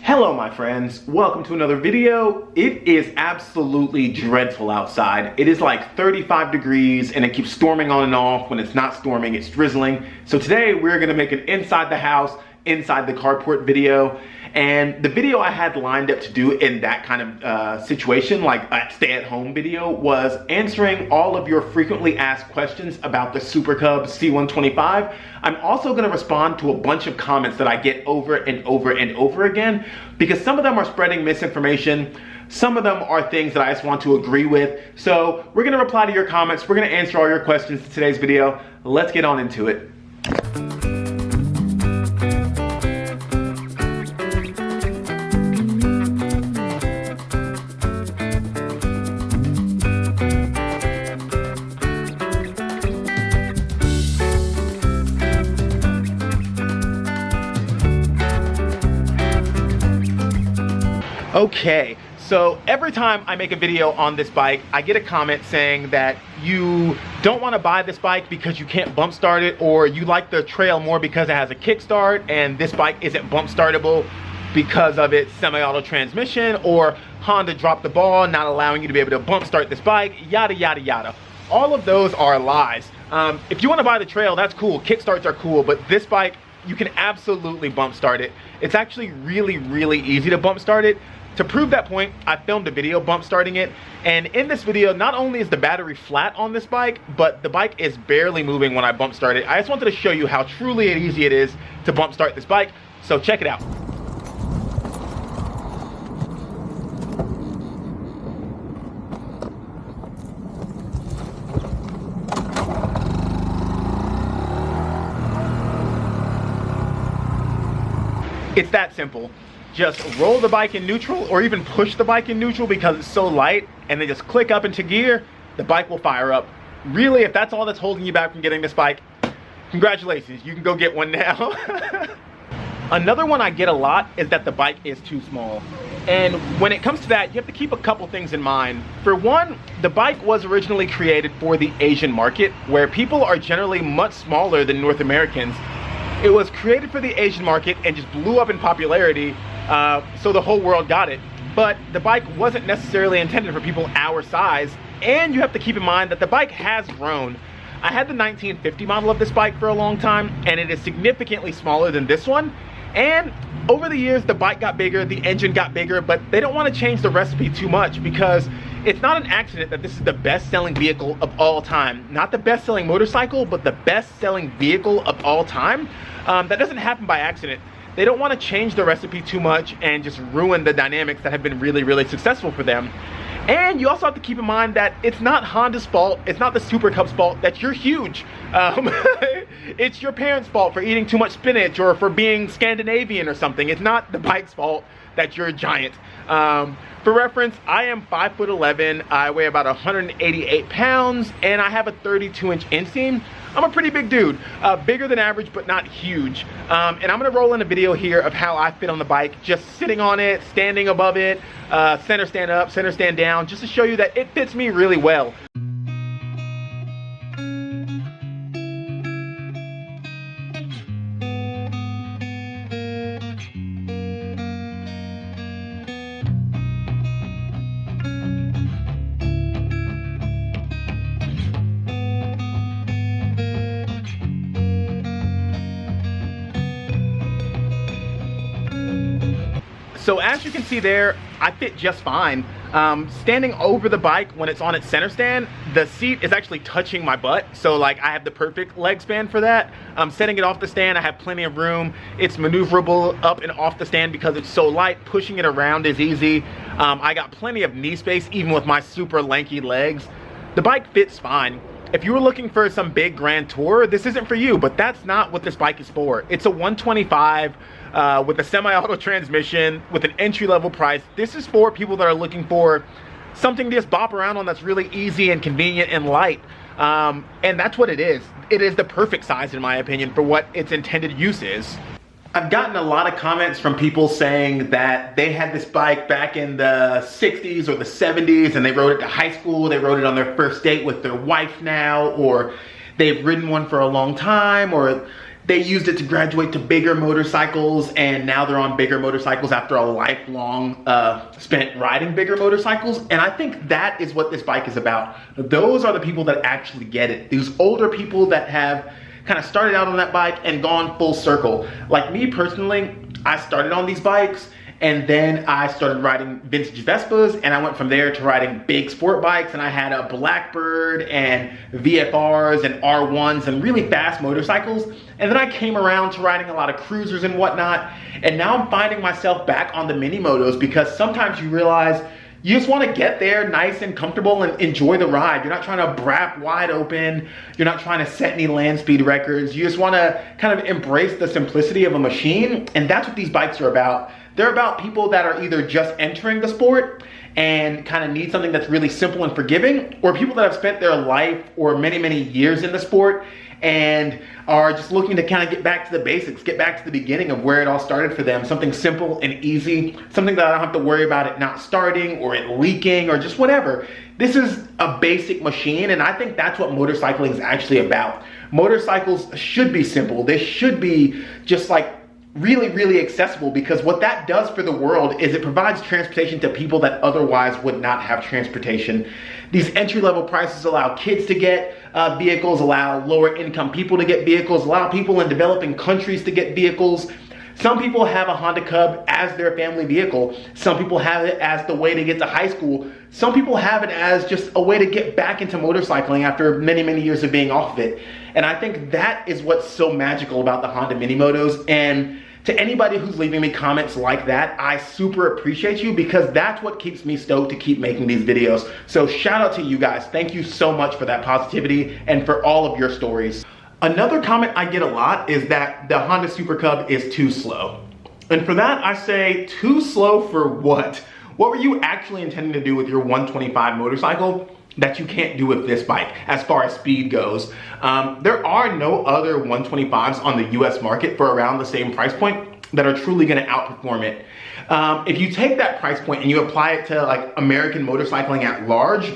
Hello my friends, welcome to another video. It is absolutely dreadful outside. It is like 35 degrees and it keeps storming on and off. When it's not storming, it's drizzling. So today we're gonna make an inside the house, inside the carport video. And the video I had lined up to do in that kind of situation, like a stay-at-home video, was answering all of your frequently asked questions about the Super Cub C125. I'm also going to respond to a bunch of comments that I get over and over and over again, because some of them are spreading misinformation. Some of them are things that I just want to agree with. So we're going to reply to your comments. We're going to answer all your questions in today's video. Let's get on into it. Okay, so every time I make a video on this bike, I get a comment saying that you don't want to buy this bike because you can't bump start it, or you like the trail more because it has a kickstart and this bike isn't bump startable because of its semi-auto transmission, or Honda dropped the ball, not allowing you to be able to bump start this bike, yada yada yada. All of those are lies. If you want to buy the trail, that's cool, kickstarts are cool, but this bike, you can absolutely bump start it. It's actually really easy to bump start it. To prove that point, I filmed a video bump starting it, and in this video, not only is the battery flat on this bike, but the bike is barely moving when I bump start it. I just wanted to show you how truly easy it is to bump start this bike, so check it out. It's that simple. Just roll the bike in neutral, or even push the bike in neutral because it's so light, and then just click up into gear, the bike will fire up. Really, if that's all that's holding you back from getting this bike, congratulations, you can go get one now. Another one I get a lot is that the bike is too small. And when it comes to that, you have to keep a couple things in mind. For one, the bike was originally created for the Asian market, where people are generally much smaller than North Americans. It was created for the Asian market and just blew up in popularity, so the whole world got it. But the bike wasn't necessarily intended for people our size, and you have to keep in mind that the bike has grown. I had the 1950 model of this bike for a long time, and it is significantly smaller than this one. And over the years, the bike got bigger, the engine got bigger, but they don't want to change the recipe too much, because it's not an accident that this is the best-selling vehicle of all time. Not the best-selling motorcycle, but the best-selling vehicle of all time. That doesn't happen by accident. They don't want to change the recipe too much and just ruin the dynamics that have been really successful for them. And you also have to keep in mind that it's not Honda's fault, it's not the Super Cub's fault that you're huge. It's your parents' fault for eating too much spinach or for being Scandinavian or something. It's not the bike's fault that you're a giant. For reference, I am 5'11", I weigh about 188 pounds, and I have a 32-inch inseam. I'm a pretty big dude, bigger than average, but not huge. And I'm gonna roll in a video here of how I fit on the bike, just sitting on it, standing above it, center stand up, center stand down, just to show you that it fits me really well. So as you can see there, I fit just fine. Standing over the bike when it's on its center stand, the seat is actually touching my butt. So like I have the perfect leg span for that. Setting it off the stand, I have plenty of room. It's maneuverable up and off the stand because it's so light. Pushing it around is easy. I got plenty of knee space even with my super lanky legs. The bike fits fine. If you were looking for some big grand tour, this isn't for you, but that's not what this bike is for. It's a 125 with a semi-auto transmission with an entry-level price. This is for people that are looking for something to just bop around on that's really easy and convenient and light. And that's what it is. It is the perfect size, in my opinion, for what its intended use is. I've gotten a lot of comments from people saying that they had this bike back in the 60s or the 70s and they rode it to high school, they rode it on their first date with their wife now, or they've ridden one for a long time, or they used it to graduate to bigger motorcycles, and now they're on bigger motorcycles after a lifelong spent riding bigger motorcycles. And I think that is what this bike is about. Those are the people that actually get it. These older people that have kind of started out on that bike and gone full circle. Like me personally, I started on these bikes, and then I started riding vintage Vespas, and I went from there to riding big sport bikes, and I had a Blackbird and VFRs and R1s and really fast motorcycles. And then I came around to riding a lot of cruisers and whatnot, and now I'm finding myself back on the mini motos, because sometimes you realize you just want to get there nice and comfortable and enjoy the ride. You're not trying to brap wide open. You're not trying to set any land speed records. You just want to kind of embrace the simplicity of a machine. And that's what these bikes are about. They're about people that are either just entering the sport and kind of need something that's really simple and forgiving, or people that have spent their life or many, many years in the sport and are just looking to kind of get back to the basics, get back to the beginning of where it all started for them. Something simple and easy, something that I don't have to worry about it not starting or it leaking or just whatever. This is a basic machine, and I think that's what motorcycling is actually about. Motorcycles should be simple. They should be just like really, really accessible, because what that does for the world is it provides transportation to people that otherwise would not have transportation. These entry-level prices allow kids to get vehicles, allow lower income people to get vehicles, allow people in developing countries to get vehicles. Some people have a Honda Cub as their family vehicle. Some people have it as the way to get to high school. Some people have it as just a way to get back into motorcycling after many, many years of being off of it. And I think that is what's so magical about the Honda Mini Motos. And to anybody who's leaving me comments like that, I super appreciate you, because that's what keeps me stoked to keep making these videos. So shout out to you guys. Thank you so much for that positivity and for all of your stories. Another comment I get a lot is that the Honda Super Cub is too slow. And for that, I say, too slow for what? What were you actually intending to do with your 125 motorcycle that you can't do with this bike as far as speed goes? There are no other 125s on the US market for around the same price point that are truly gonna outperform it. If you take that price point and you apply it to like American motorcycling at large,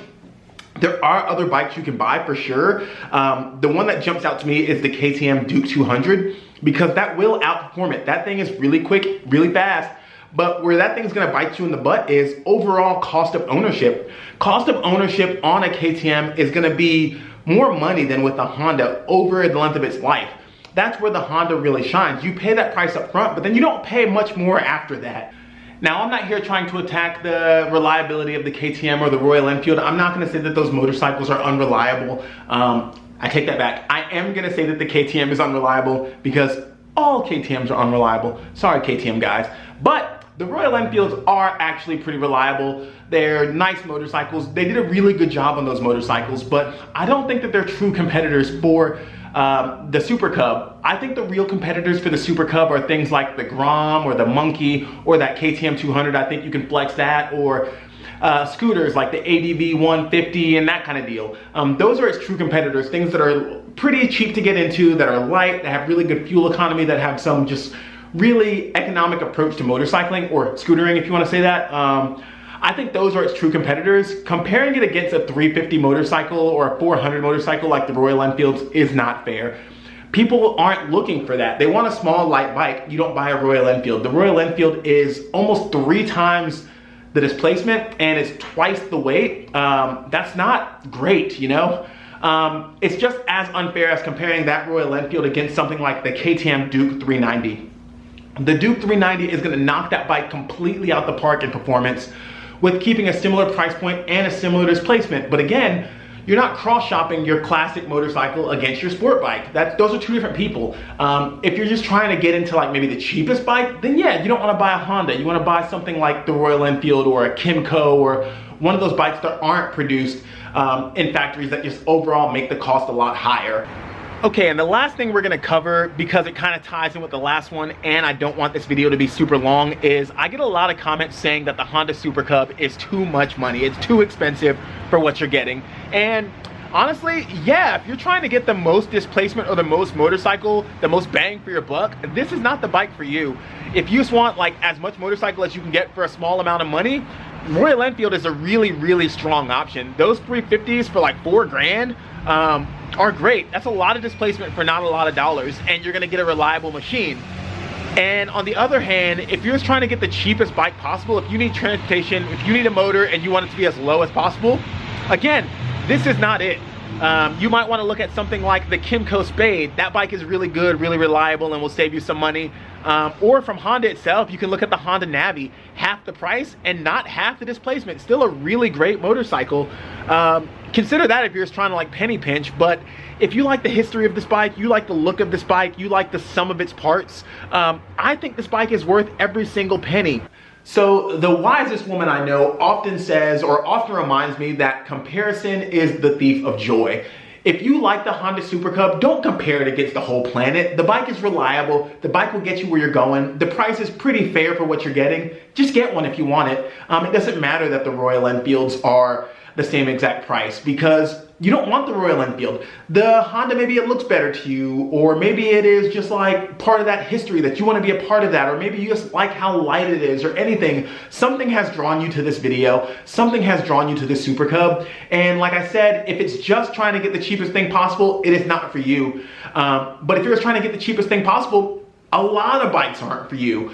there are other bikes you can buy for sure. The one that jumps out to me is the KTM Duke 200, because that will outperform it. That thing is really quick, really fast. But where that thing's gonna bite you in the butt is overall cost of ownership. Cost of ownership on a KTM is gonna be more money than with a Honda over the length of its life. That's where the Honda really shines. You pay that price up front, but then you don't pay much more after that. Now, I'm not here trying to attack the reliability of the KTM or the Royal Enfield. I'm not gonna say that those motorcycles are unreliable. I take that back. I am gonna say that the KTM is unreliable, because all KTMs are unreliable. Sorry, KTM guys. But the Royal Enfields are actually pretty reliable. They're nice motorcycles. They did a really good job on those motorcycles, but I don't think that they're true competitors for the Super Cub. I think the real competitors for the Super Cub are things like the Grom or the Monkey or that KTM 200. I think you can flex that, or scooters like the ADV 150 and that kind of deal. Those are its true competitors, things that are pretty cheap to get into, that are light, that have really good fuel economy, that have some just really economic approach to motorcycling, or scootering if you want to say that. I think those are its true competitors. Comparing it against a 350 motorcycle or a 400 motorcycle like the Royal Enfields is not fair. People aren't looking for that. They want a small, light bike. You don't buy a Royal Enfield. The Royal Enfield is almost 3 times the displacement and it's twice the weight. That's not great, you know? It's just as unfair as comparing that Royal Enfield against something like the KTM Duke 390. The Duke 390 is gonna knock that bike completely out the park in performance with keeping a similar price point and a similar displacement. But again, you're not cross-shopping your classic motorcycle against your sport bike. Those are two different people. If you're just trying to get into like maybe the cheapest bike, then yeah, you don't wanna buy a Honda. You wanna buy something like the Royal Enfield or a Kymco or one of those bikes that aren't produced in factories that just overall make the cost a lot higher. Okay, and the last thing we're gonna cover, because it kind of ties in with the last one and I don't want this video to be super long, is I get a lot of comments saying that the Honda Super Cub is too much money. It's too expensive for what you're getting. And honestly, yeah, if you're trying to get the most displacement or the most motorcycle, the most bang for your buck, this is not the bike for you. If you just want like as much motorcycle as you can get for a small amount of money, Royal Enfield is a really, really strong option. Those 350s for like $4 grand, are great. That's a lot of displacement for not a lot of dollars, and you're gonna get a reliable machine. And on the other hand, if you're just trying to get the cheapest bike possible, if you need transportation, if you need a motor and you want it to be as low as possible, again, this is not it. You might want to look at something like the Kymco Spade. That bike is really good, really reliable, and will save you some money. Or from Honda itself, you can look at the Honda Navi. Half the price and not half the displacement. Still a really great motorcycle. Consider that if you're just trying to like penny pinch, but if you like the history of this bike, you like the look of this bike, you like the sum of its parts, I think this bike is worth every single penny. So the wisest woman I know often says, or often reminds me, that comparison is the thief of joy. If you like the Honda Super Cub, don't compare it against the whole planet. The bike is reliable. The bike will get you where you're going. The price is pretty fair for what you're getting. Just get one if you want it. It doesn't matter that the Royal Enfields are the same exact price, because you don't want the Royal Enfield. The Honda, maybe it looks better to you, or maybe it is just like part of that history that you want to be a part of that, or maybe you just like how light it is, or anything. Something has drawn you to this video. Something has drawn you to the Super Cub. And like I said, if it's just trying to get the cheapest thing possible, it is not for you. But if you're just trying to get the cheapest thing possible, a lot of bikes aren't for you.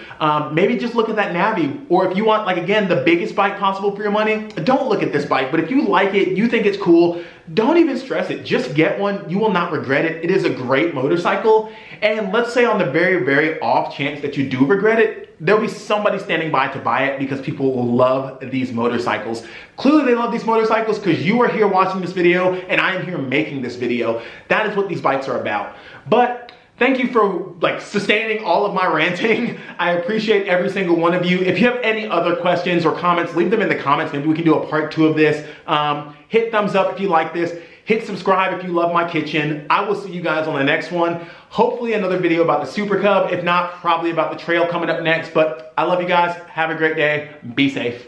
Maybe just look at that Navi. Or if you want, like, again, the biggest bike possible for your money, don't look at this bike. But if you like it, you think it's cool, don't even stress it. Just get one. You will not regret it. It is a great motorcycle. And let's say on the very, very off chance that you do regret it, there'll be somebody standing by to buy it, because people will love these motorcycles. Clearly they love these motorcycles because you are here watching this video and I am here making this video. That is what these bikes are about. But thank you for like sustaining all of my ranting. I appreciate every single one of you. If you have any other questions or comments, leave them in the comments. Maybe we can do a part 2 of this. Hit thumbs up if you like this. Hit subscribe if you love my kitchen. I will see you guys on the next one. Hopefully another video about the Super Cub. If not, probably about the trail coming up next. But I love you guys. Have a great day. Be safe.